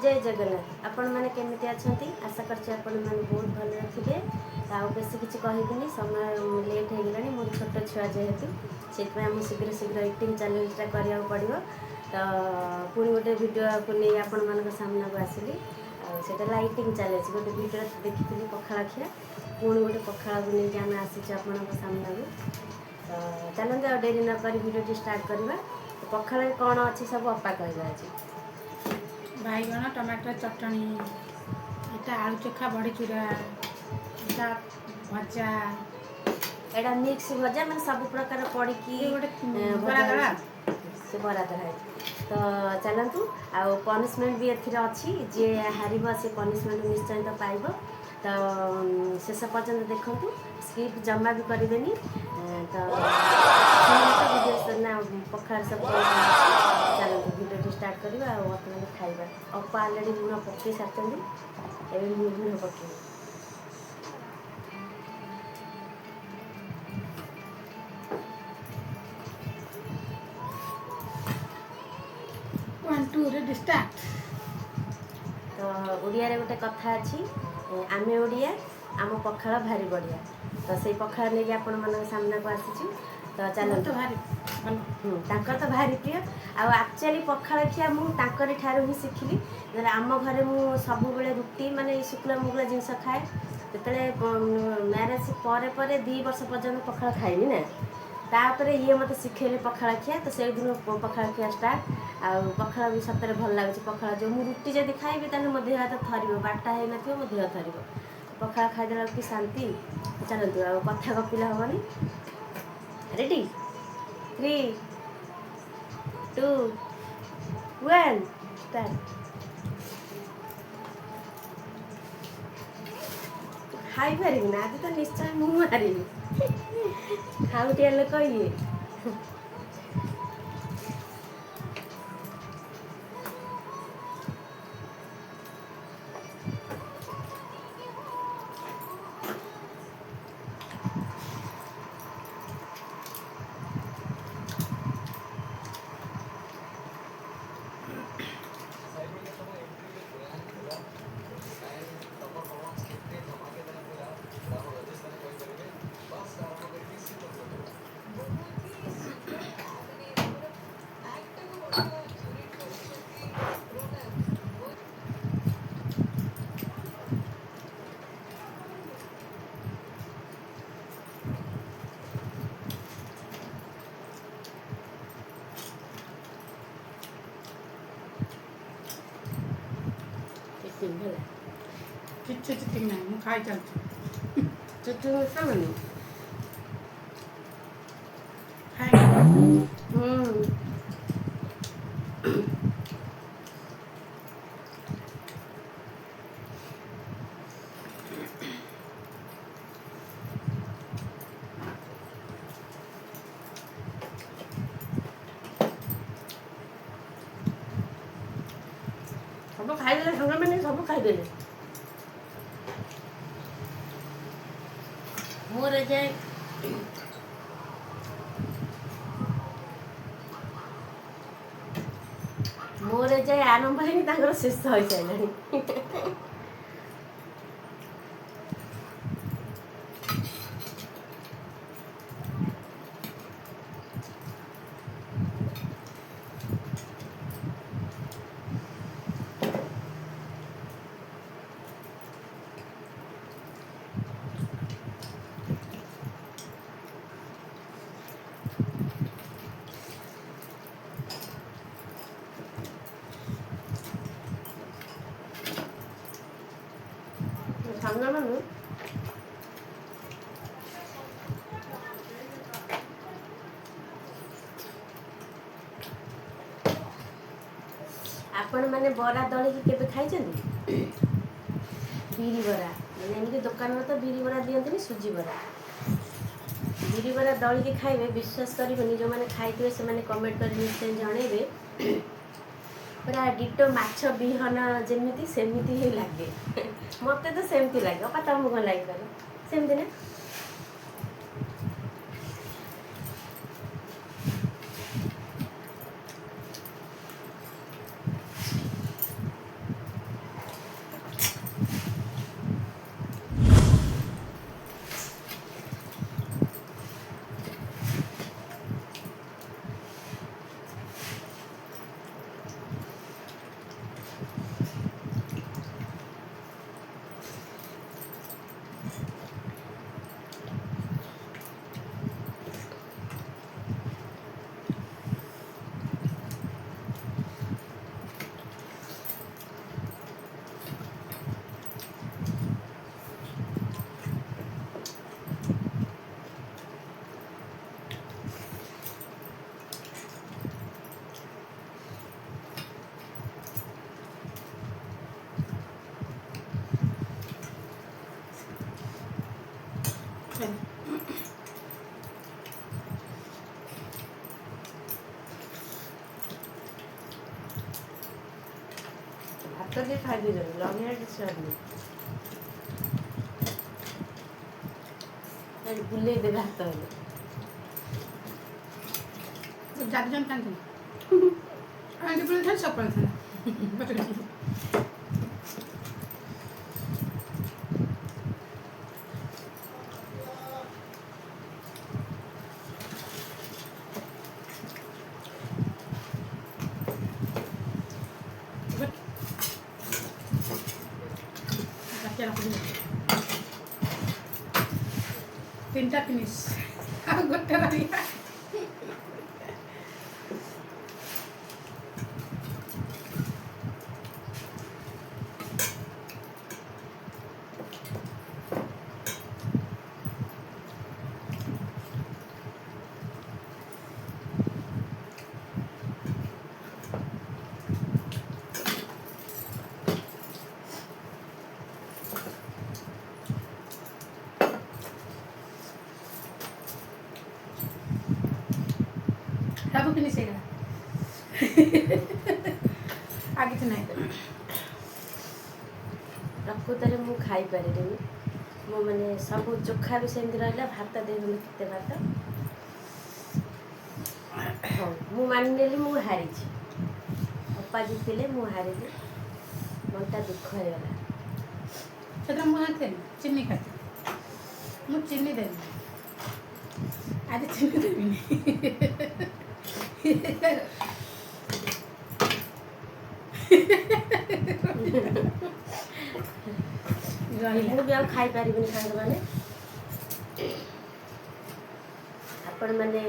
जय जगन्नाथ आपण मैंने केमिति अच्छी आशा करछे आपण मैंने बहुत भल थे बेसी किसी कहबी समय लेट हो गला मोर छोट छुआ जेहेतु से शीघ्र शीघ्र इटिंग चैलेंजटा करा पड़ो तो पुणी गोटे भिडियो को नहीं आपण मान सामना को आसली आटा लाइटिंग चैलेंज गोटे भिडियो देखी पखाड़ खिया पुणी गोटे पखाड़ को लेकिन आम आसीचु आपण सामना को तो चलते आ डेरी नक भिडियो स्टार्ट करवा पखाड़ कौन अच्छी सब अपा कहवा आज बैगण टमाटर चटनी एटा आलू चोखा बड़ी चूरा एटा भजा एटा मिक्स भजा मैंने सब प्रकार पड़ी से बरा दरा तो चलतु आ पनिशमेंट भी एथि अच्छी जी हार से पनिशमेंट निश्चय तो पाइब तो शेष पर्यंत देखु स्किप जमा भी करदेनि तो वीडियो पखाड़ सब चलते भिडियो स्टार्ट करवा बर्तमान खाଇବା अपा अलरेडी लुण पकई सारी एवं लुण पकई 1 2 रे स्टार्ट तो ओडिया रे गोटे कथा अच्छी आमे ओडिया आम पखाड़ भारी बढ़िया तो से पखाड़ लेके आपण मान सामना को आसीचु तो चलो तो भारी तांकर तो भारी प्रिय आक्चुअली पखाड़ खिया मुझे ठारू ही शिखिली आम घरे मु सब बेले रुटी माने शुक्ला मुगला जिनस खाए जो मैरेज पर 2 वर्ष पर्यंत पखाड़ खाइनी ना तापर ये मत शिखेले पखाड़ खिया तो से दिन पखाड़ खिया स्टार्ट आ पखाड़ भी सतरे भल लगे पखाड़ जो मुझे रुटी जब खाइबी तेल मो देह हाथ थर बारटा हो ना मो देह थर पखाड़ खाईदेला कि शांति चलतु आ कथा गपिला हेनी रेडी 3 2 1 स्टार्ट खाई पारि ना आज तो निश्चय मुझे मारि खाऊटिया लोक ये चिटिंग ना मु खाई चलती चुटू सामने सब खाईदे संगे मैंने सब खाईदे मोर जाए आरंभ है शेष हो सारे सामना में आपण मैंने बरा दली केबे खाई बिरी बरा मैंने एमती दुकान में तो बिरी बरा दिखती सुजी बरा बिरी बरा दली के खाइबे विश्वास करेंगे जो मैंने खाई से कमेंट कर निश्चय जनइबे पूरा डिटो माछ बिहन जमी सेमती ही लगे मत तो सेमती लगे अपा तुमको कौन लगे सेमती ना ଲଗେଇ ଖାଇଦେଇଛନ୍ତି ଲଗେଇବା କିଛି ସରିନି। ବୁଲେଇ ଦେବେ ହାତ ହେଲେ। ଚାରିଜଣ ଖାଆନ୍ତି ଆଣ୍ଟି ପୁଣି ଖାଲି ସକାଳେ ଖାଆନ୍ତି। ତିନିଟା ଫିନିସ୍ ଆଉ ଗୋଟେ ରହିଲା। ସବୁ ଫିନିସ୍ ହେଇଗଲା ଆଉ କିଛି ନାହିଁ। ପ୍ରକୃତରେ ମୁଁ ଖାଇପାରିଲିନି। ମୁଁ ମାନେ ସବୁ ଚୋଖା ବି ସେମିତି ରହିଲା। ଭାତ ଦେଇଦେଲି କେତେ ଭାତ। ହଉ ମୁଁ ମାନିନେଲି ମୁଁ ହାରିଛି। ଅପା ଜିତିଲେ ମୁଁ ହାରିଲି। ମନଟା ଦୁଃଖ ହେଇଗଲା। ସେଟା ମୁଁ ହାରିଥିଲି ଚିନି ଖାଇଥିଲି। ମୁଁ ଚିନି ଦେବି ଆଜି ଚିନି ଦେବିନି। ମୁଁ ବି ଆଉ ଖାଇପାରିବିନି ସାଙ୍ଗମାନେ। ଆପଣମାନେ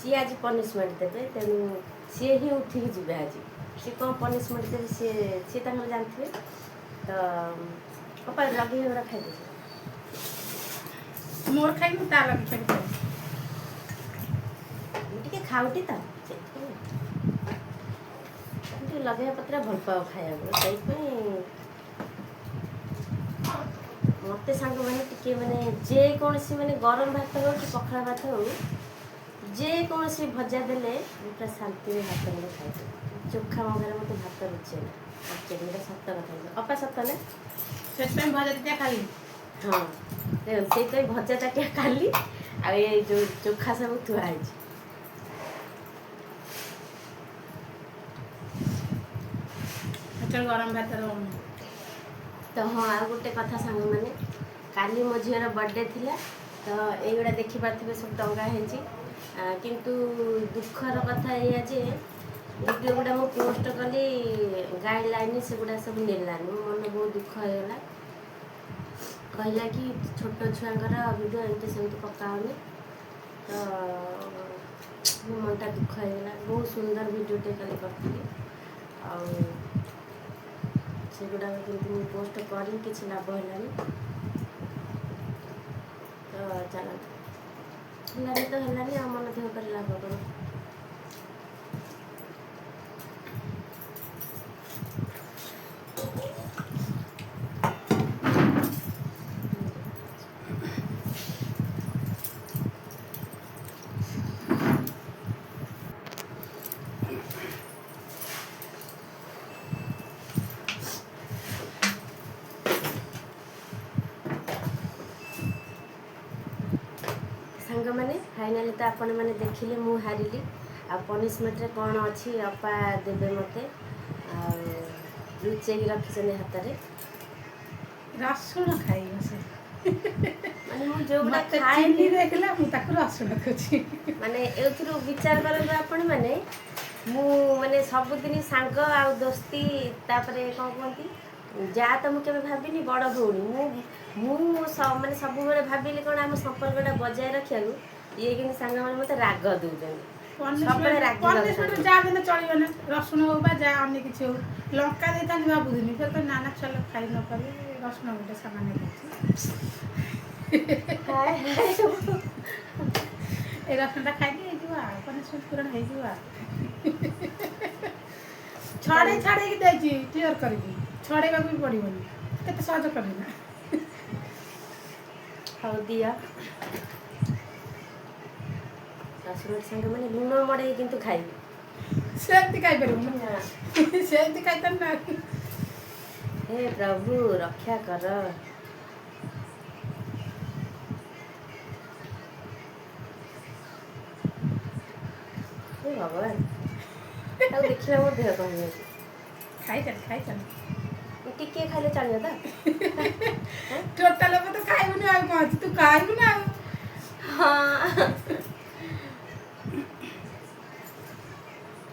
ସିଏ ଆଜି ପନିସମେଣ୍ଟ ଦେବେ। ତେଣୁ ସିଏ ହିଁ ଉଠିକି ଯିବେ ଆଜି। ସିଏ କ'ଣ ପନିସମେଣ୍ଟ ଦେବେ ସିଏ ତାଙ୍କର ଜାଣିଥିବେ। ତ ଅପା ଲଗେଇ ଏଗୁଡ଼ା ଖାଇଦେବେ। ମୋର ଖାଇବି ତା ଲାଗି ଖାଇବି। ମୁଁ ଟିକେ ଖାଉଟି ତ ସେଥିପାଇଁ ଟିକେ ଲଗେଇବା ପତ୍ର ଭଲ ପାଉ ଖାଇବାକୁ। ସେଇଥିପାଇଁ ମୋତେ ସାଙ୍ଗମାନେ ଟିକେ ମାନେ ଯେକୌଣସି ମାନେ ଗରମ ଭାତ ହେଉ କି ପଖାଳ ଭାତ ହେଉ ଯେକୌଣସି ଭଜା ଦେଲେ ମୁଁ ପୁରା ଶାନ୍ତିରେ ଭାତ ନେଲେ ଖାଇଦେବି। ଚୋଖା ମଙ୍ଗାରେ ମୋତେ ଭାତ ରୁଚେନା। ଏଇଟା ସତ କଥା। ଅପା ସତ ନା? ସେଥିପାଇଁ ଭଜା ଦିଟା ଖାଇଲି। ହଁ ସେଇଥିପାଇଁ ଭଜା ତାଟିଆ ଖାଲି ଆଉ ଏଇ ଯେଉଁ ଚୋଖା ସବୁ ଥୁଆ ହେଇଛି। ସେତେବେଳେ ଗରମ ଭାତ ରହୁନି। ତ ହଁ ଆଉ ଗୋଟେ କଥା ସାଙ୍ଗମାନେ, କାଲି ମୋ ଝିଅର ବର୍ଥଡ଼େ ଥିଲା। ତ ଏଇଗୁଡ଼ା ଦେଖିପାରୁଥିବେ ସବୁ ଟଙ୍ଗା ହେଇଛି। କିନ୍ତୁ ଦୁଃଖର କଥା ଏଇଆ ଯେ ଭିଡ଼ିଓ ଗୁଡ଼ା ମୁଁ ପୋଷ୍ଟ କଲି ଗାଇଡ଼ଲାଇନ୍ ସେଗୁଡ଼ା ସବୁ ନେଲାନି। ମୋ ମନ ବହୁତ ଦୁଃଖ ହେଇଗଲା। କହିଲା କି ଛୋଟ ଛୁଆଙ୍କର ଭିଡ଼ିଓ ଏମିତି ସେମିତି ପକାଅନି। ତ ମୋ ମନଟା ଦୁଃଖ ହେଇଗଲା। ବହୁତ ସୁନ୍ଦର ଭିଡ଼ିଓଟେ କାଲି କରିଥିଲି। ଆଉ ସେଗୁଡ଼ାକ କିନ୍ତୁ ମୁଁ ପୋଷ୍ଟ କରି କିଛି ଲାଭ ହେଲାନି। ତ ଚାଲନ୍ତୁ, ହେଲାନି ତ ହେଲାନି ଆଉ ମନ ଦେହ କରି ଲାଭ କ'ଣ। ସାଙ୍ଗମାନେ ଫାଇନାଲି ତ ଆପଣମାନେ ଦେଖିଲେ ମୁଁ ହାରିଲି। ଆଉ ପନିସମେଣ୍ଟରେ କ'ଣ ଅଛି ଅପା ଦେବେ ମୋତେ। ଆଉ ଲୁଚେଇକି ରଖିଛନ୍ତି ହାତରେ। ରସୁଣ ଖାଇବ ସେ। ମାନେ ମୁଁ ଯେଉଁଗୁଡ଼ା ମତେ ଖାଏନି ଚିନି ଦେଖିଲା ମୁଁ ତାକୁ ରସୁଣ ଦଉଛି। ମାନେ ଏଥିରୁ ବିଚାର କରନ୍ତୁ ଆପଣମାନେ। ମୁଁ ମାନେ ସବୁଦିନ ସାଙ୍ଗ ଆଉ ଦୋସ୍ତି, ତାପରେ କ'ଣ କୁହନ୍ତି ଯାହା ତ ମୁଁ କେବେ ଭାବିନି ବଡ଼ ଭଉଣୀ। ମୁଁ ମାନେ ସବୁବେଳେ ଭାବିଲି କ'ଣ ଆମ ସମ୍ପର୍କଟା ବଜାୟ ରଖିବାକୁ। ଇଏ କିନ୍ତୁ ସାଙ୍ଗମାନେ ମୋତେ ରାଗ ଦେଉଛନ୍ତି। ସବୁବେଳେ ରାଗି ପନିସମେଣ୍ଟ ଯାଉଛନ୍ତି। ଯାହା ଦେଲେ ଚଳିବ ନା। ରସୁଣ ହଉ ବା ଯାହା ଅନ୍ୟ କିଛି ହଉ। ଲଙ୍କା ଦେଇଥାନ୍ତି ଭାବୁଥିଲି ସେ ତ ନାନା ଛୁଆ ଖାଇ ନ ପାରି ରସୁଣ ଗୋଟେ ସାମାନ୍ୟ ଦେଇଛି। এই ରସୁଣଟା ଖାଇକି ହେଇଯିବ ଆଉ ପନିସମେଣ୍ଟ ପୂରଣ ହେଇଯିବ ଆଉ। ଛଡ଼େଇକି ଦେଇଛି କ୍ଲିୟର କରିକି। ଛଡ଼େଇବାକୁ ବି ପଡ଼ିବନି। କେତେ ସହଜ କରିବି ନା। ହଉ ଦିଅ। ରସୁଣ ସାଙ୍ଗମାନେ ଲୁଣ ମଡ଼େଇ କିନ୍ତୁ ଖାଇବି। ସେମିତି ଖାଇପାରିବୁ ନା। ସେମିତି ଖାଇଥାନ୍ତି ନା। हे प्रभु रक्षा कर। हे भगवान ताऊ देखिला मोर देह कम हो ଖାଇଚାଲ टिके खाइले चलियो त ଟୋଟାଲ ତ ଖାଇବୁନି ଆଉ କଣ ଅଛି ତୁ ଖାଇବୁ ନା ଆଉ हाँ